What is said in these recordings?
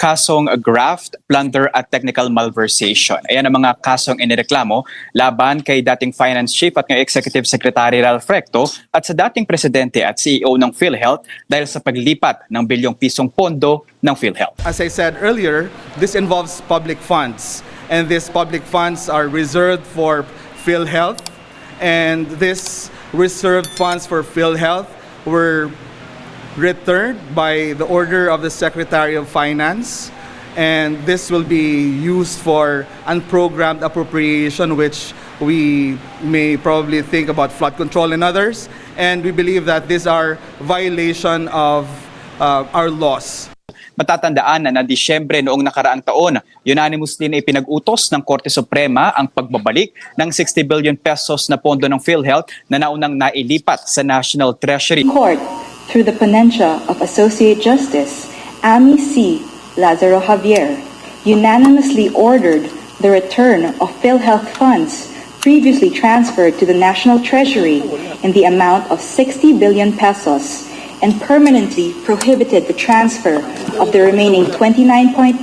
kasong graft, plunder at technical malversation. Ayan ang mga kasong inireklamo laban kay dating Finance Chief at ng Executive Secretary Ralph Recto at sa dating Presidente at CEO ng PhilHealth dahil sa paglipat ng bilyong pisong pondo ng PhilHealth. As I said earlier, this involves public funds, and these public funds are reserved for PhilHealth, and these reserved funds for PhilHealth were returned by the order of the Secretary of Finance, and this will be used for unprogrammed appropriation, which we may probably think about flood control and others, and we believe that these are violation of our laws. Matatandaan na Disyembre noong nakaraang taon, unanimously na ipinag-utos ng Korte Suprema ang pagbabalik ng 60 billion pesos na pondo ng PhilHealth na naunang nailipat sa National Treasury. Court, through the ponentia of Associate Justice Amy C. Lazaro Javier, unanimously ordered the return of PhilHealth funds previously transferred to the National Treasury in the amount of 60 billion pesos and permanently prohibited the transfer of the remaining 29.9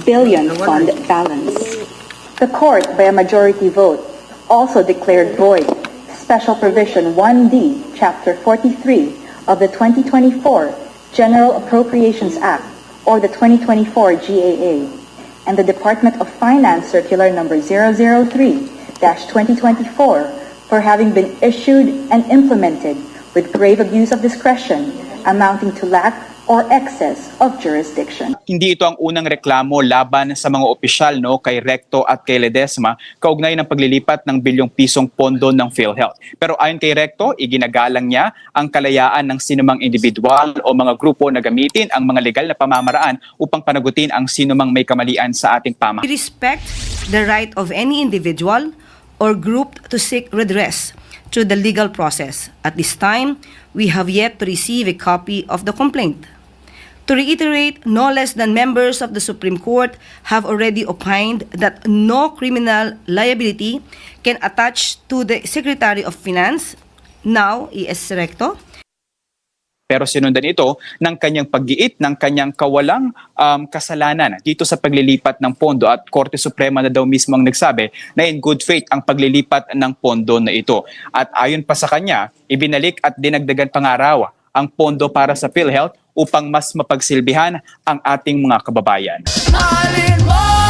billion fund balance. The court, by a majority vote, also declared void Special Provision 1D, Chapter 43 of the 2024 General Appropriations Act, or the 2024 GAA, and the Department of Finance Circular Number 003-2024 for having been issued and implemented with grave abuse of discretion amounting to lack or excess of jurisdiction. Hindi ito ang unang reklamo laban sa mga opisyal kay Recto at kay Ledesma kaugnay ng paglilipat ng bilyong pisong pondo ng PhilHealth. Pero ayon kay Recto, iginagalang niya ang kalayaan ng sinumang individual o mga grupo na gamitin ang mga legal na pamamaraan upang panagutin ang sinumang may kamalian sa ating pamahalaan. We respect the right of any individual or group to seek redress through the legal process. At this time, we have yet to receive a copy of the complaint. To reiterate, no less than members of the Supreme Court have already opined that no criminal liability can attach to the Secretary of Finance, now E.S. Recto. Pero sinundan ito ng kanyang paggiit ng kanyang kawalang kasalanan dito sa paglilipat ng pondo at Korte Suprema na daw mismo ang nagsabi na in good faith ang paglilipat ng pondo na ito. At ayon pa sa kanya, ibinalik at dinagdagan pangaraw ang pondo para sa PhilHealth upang mas mapagsilbihan ang ating mga kababayan. Mahalin mo!